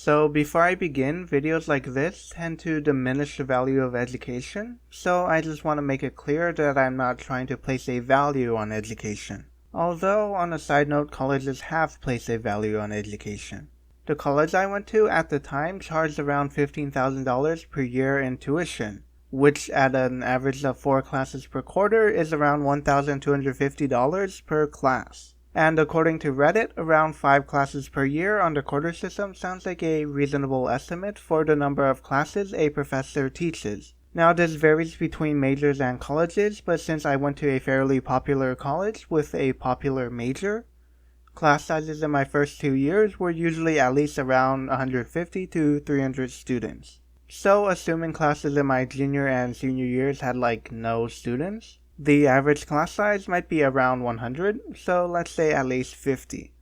So before I begin, videos like this tend to diminish the value of education, so I just want to make it clear that I'm not trying to place a value on education. Although, on a side note, colleges have placed a value on education. The college I went to at the time charged around $15,000 per year in tuition, which at an average of 4 classes per quarter is around $1,250 per class. And according to Reddit, around 5 classes per year on the quarter system sounds like a reasonable estimate for the number of classes a professor teaches. Now this varies between majors and colleges, but since I went to a fairly popular college with a popular major, class sizes in my first 2 years were usually at least around 150 to 300 students. So assuming classes in my junior and senior years had no students, the average class size might be around 100, so let's say at least 50.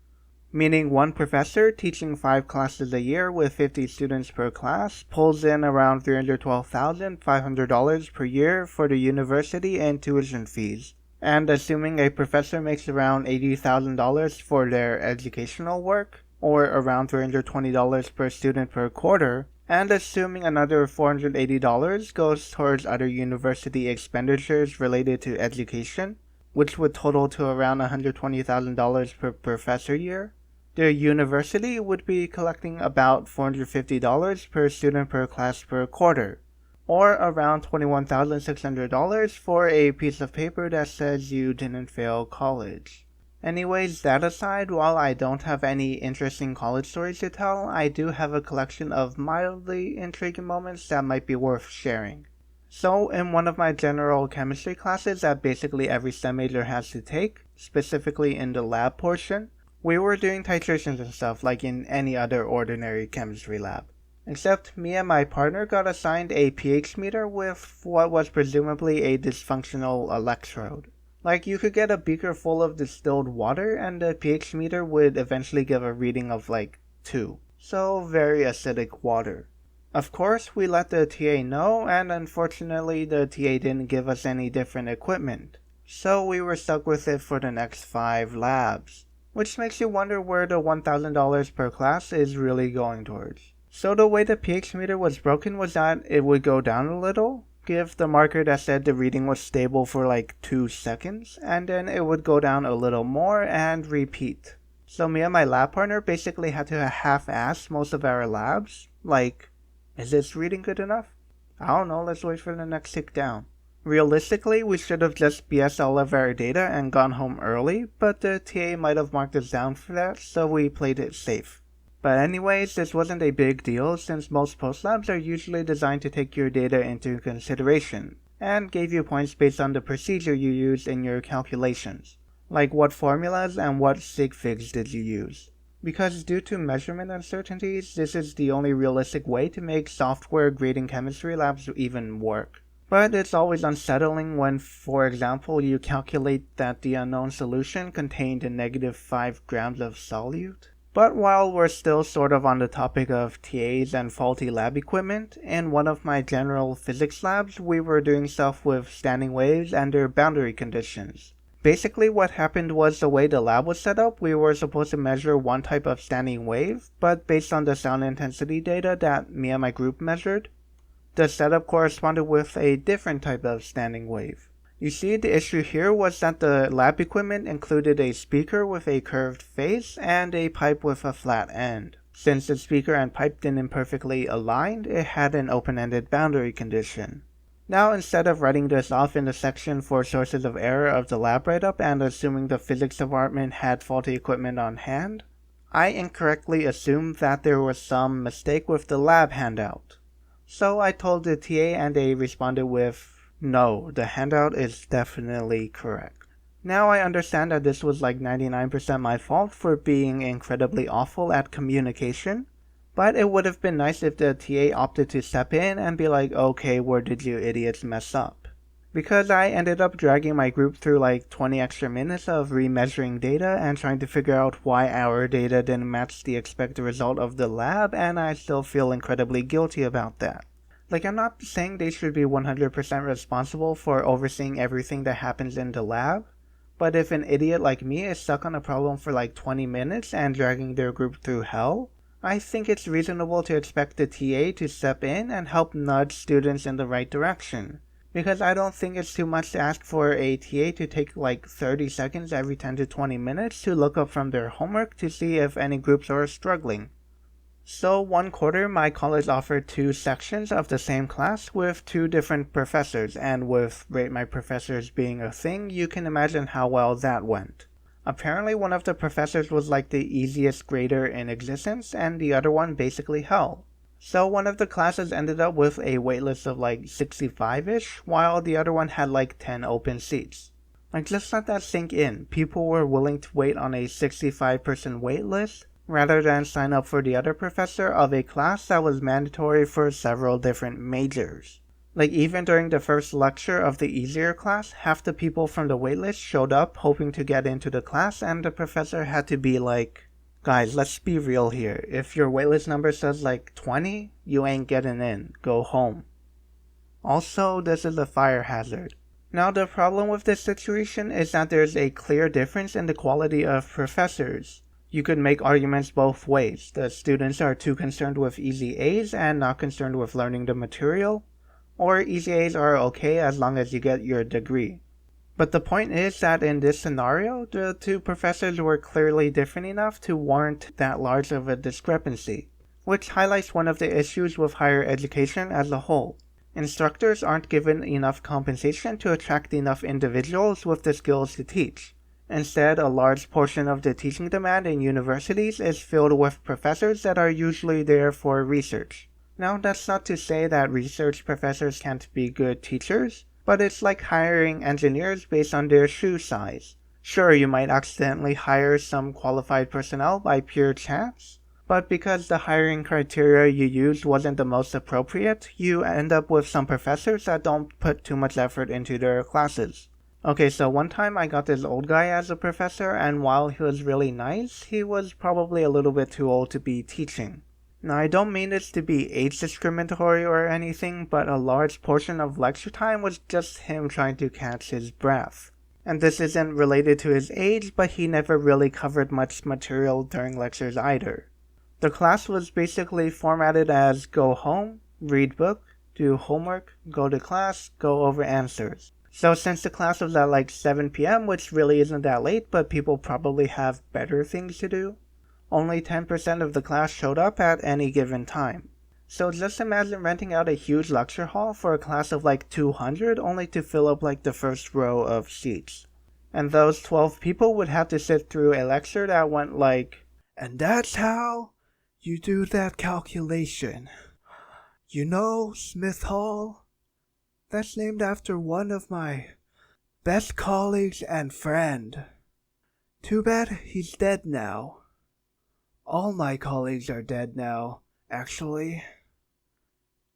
Meaning one professor teaching 5 classes a year with 50 students per class pulls in around $312,500 per year for the university and tuition fees. And assuming a professor makes around $80,000 for their educational work, or around $320 per student per quarter, and assuming another $480 goes towards other university expenditures related to education, which would total to around $120,000 per professor year, the university would be collecting about $450 per student per class per quarter, or around $21,600 for a piece of paper that says you didn't fail college. Anyways, that aside, while I don't have any interesting college stories to tell, I do have a collection of mildly intriguing moments that might be worth sharing. So, in one of my general chemistry classes that basically every STEM major has to take, specifically in the lab portion, we were doing titrations and stuff like in any other ordinary chemistry lab. Except me and my partner got assigned a pH meter with what was presumably a dysfunctional electrode. You could get a beaker full of distilled water and the pH meter would eventually give a reading of 2. So very acidic water. Of course, we let the TA know, and unfortunately the TA didn't give us any different equipment. So we were stuck with it for the next 5 labs. Which makes you wonder where the $1,000 per class is really going towards. So the way the pH meter was broken was that it would go down a little, give the marker that said the reading was stable for 2 seconds, and then it would go down a little more and repeat. So me and my lab partner basically had to half-ass most of our labs. Is this reading good enough? I don't know, let's wait for the next tick down. Realistically, we should have just BS all of our data and gone home early, but the TA might have marked us down for that, so we played it safe. But anyways, this wasn't a big deal since most post labs are usually designed to take your data into consideration, and gave you points based on the procedure you used in your calculations. Like what formulas and what sig figs did you use. Because due to measurement uncertainties, this is the only realistic way to make software grading chemistry labs even work. But it's always unsettling when, for example, you calculate that the unknown solution contained a negative 5 grams of solute. But while we're still sort of on the topic of TAs and faulty lab equipment, in one of my general physics labs we were doing stuff with standing waves and their boundary conditions. Basically what happened was the way the lab was set up, we were supposed to measure one type of standing wave, but based on the sound intensity data that me and my group measured, the setup corresponded with a different type of standing wave. You see, the issue here was that the lab equipment included a speaker with a curved face and a pipe with a flat end. Since the speaker and pipe didn't perfectly align, it had an open-ended boundary condition. Now, instead of writing this off in the section for sources of error of the lab write-up and assuming the physics department had faulty equipment on hand, I incorrectly assumed that there was some mistake with the lab handout. So I told the TA and they responded with, "No, the handout is definitely correct." Now I understand that this was 99% my fault for being incredibly awful at communication, but it would have been nice if the TA opted to step in and be like, "Okay, where did you idiots mess up?" Because I ended up dragging my group through 20 extra minutes of remeasuring data and trying to figure out why our data didn't match the expected result of the lab, and I still feel incredibly guilty about that. I'm not saying they should be 100% responsible for overseeing everything that happens in the lab, but if an idiot like me is stuck on a problem for 20 minutes and dragging their group through hell, I think it's reasonable to expect the TA to step in and help nudge students in the right direction, because I don't think it's too much to ask for a TA to take like 30 seconds every 10 to 20 minutes to look up from their homework to see if any groups are struggling. So one quarter, my college offered 2 sections of the same class with 2 different professors, and with rate my professors being a thing, you can imagine how well that went. Apparently one of the professors was like the easiest grader in existence, and the other one basically hell. So one of the classes ended up with a waitlist of like 65-ish, while the other one had like 10 open seats. Like, just let that sink in. People were willing to wait on a 65-person waitlist rather than sign up for the other professor of a class that was mandatory for several different majors. Like, even during the first lecture of the easier class, half the people from the waitlist showed up hoping to get into the class, and the professor had to be like, guys, let's be real here. If your waitlist number says like 20, you ain't getting in. Go home. Also, this is a fire hazard. Now, the problem with this situation is that there's a clear difference in the quality of professors. You could make arguments both ways. The students are too concerned with easy A's and not concerned with learning the material, or easy A's are okay as long as you get your degree. But the point is that in this scenario, the 2 professors were clearly different enough to warrant that large of a discrepancy, which highlights one of the issues with higher education as a whole. Instructors aren't given enough compensation to attract enough individuals with the skills to teach. Instead, a large portion of the teaching demand in universities is filled with professors that are usually there for research. Now, that's not to say that research professors can't be good teachers, but it's like hiring engineers based on their shoe size. Sure, you might accidentally hire some qualified personnel by pure chance, but because the hiring criteria you used wasn't the most appropriate, you end up with some professors that don't put too much effort into their classes. Okay, so one time I got this old guy as a professor, and while he was really nice, he was probably a little bit too old to be teaching. Now, I don't mean this to be age discriminatory or anything, but a large portion of lecture time was just him trying to catch his breath. And this isn't related to his age, but he never really covered much material during lectures either. The class was basically formatted as go home, read book, do homework, go to class, go over answers. So since the class was at like 7 p.m., which really isn't that late, but people probably have better things to do, only 10% of the class showed up at any given time. So just imagine renting out a huge lecture hall for a class of like 200 only to fill up like the first row of seats. And those 12 people would have to sit through a lecture that went like, and that's how you do that calculation. You know, Smith Hall? That's named after one of my best colleagues and friend. Too bad he's dead now. All my colleagues are dead now, actually.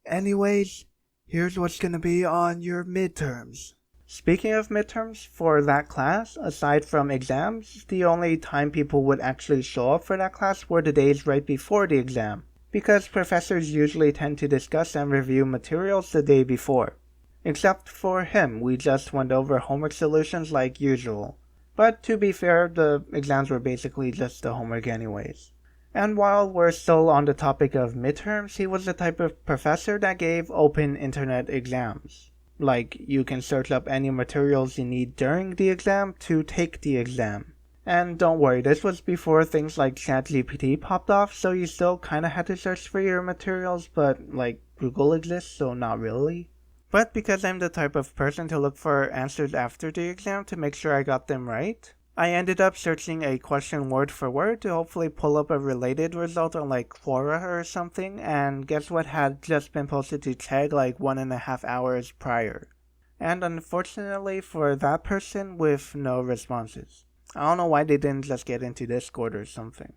Anyways, here's what's gonna be on your midterms. Speaking of midterms, for that class, aside from exams, the only time people would actually show up for that class were the days right before the exam, because professors usually tend to discuss and review materials the day before. Except for him, we just went over homework solutions like usual. But to be fair, the exams were basically just the homework anyways. And while we're still on the topic of midterms, he was the type of professor that gave open internet exams. Like, you can search up any materials you need during the exam to take the exam. And don't worry, this was before things like ChatGPT popped off, so you still kinda had to search for your materials, but like, Google exists, so not really. But because I'm the type of person to look for answers after the exam to make sure I got them right, I ended up searching a question word for word to hopefully pull up a related result on like Quora or something, and guess what had just been posted to Chegg like 1.5 hours prior. And unfortunately for that person, with no responses. I don't know why they didn't just get into Discord or something.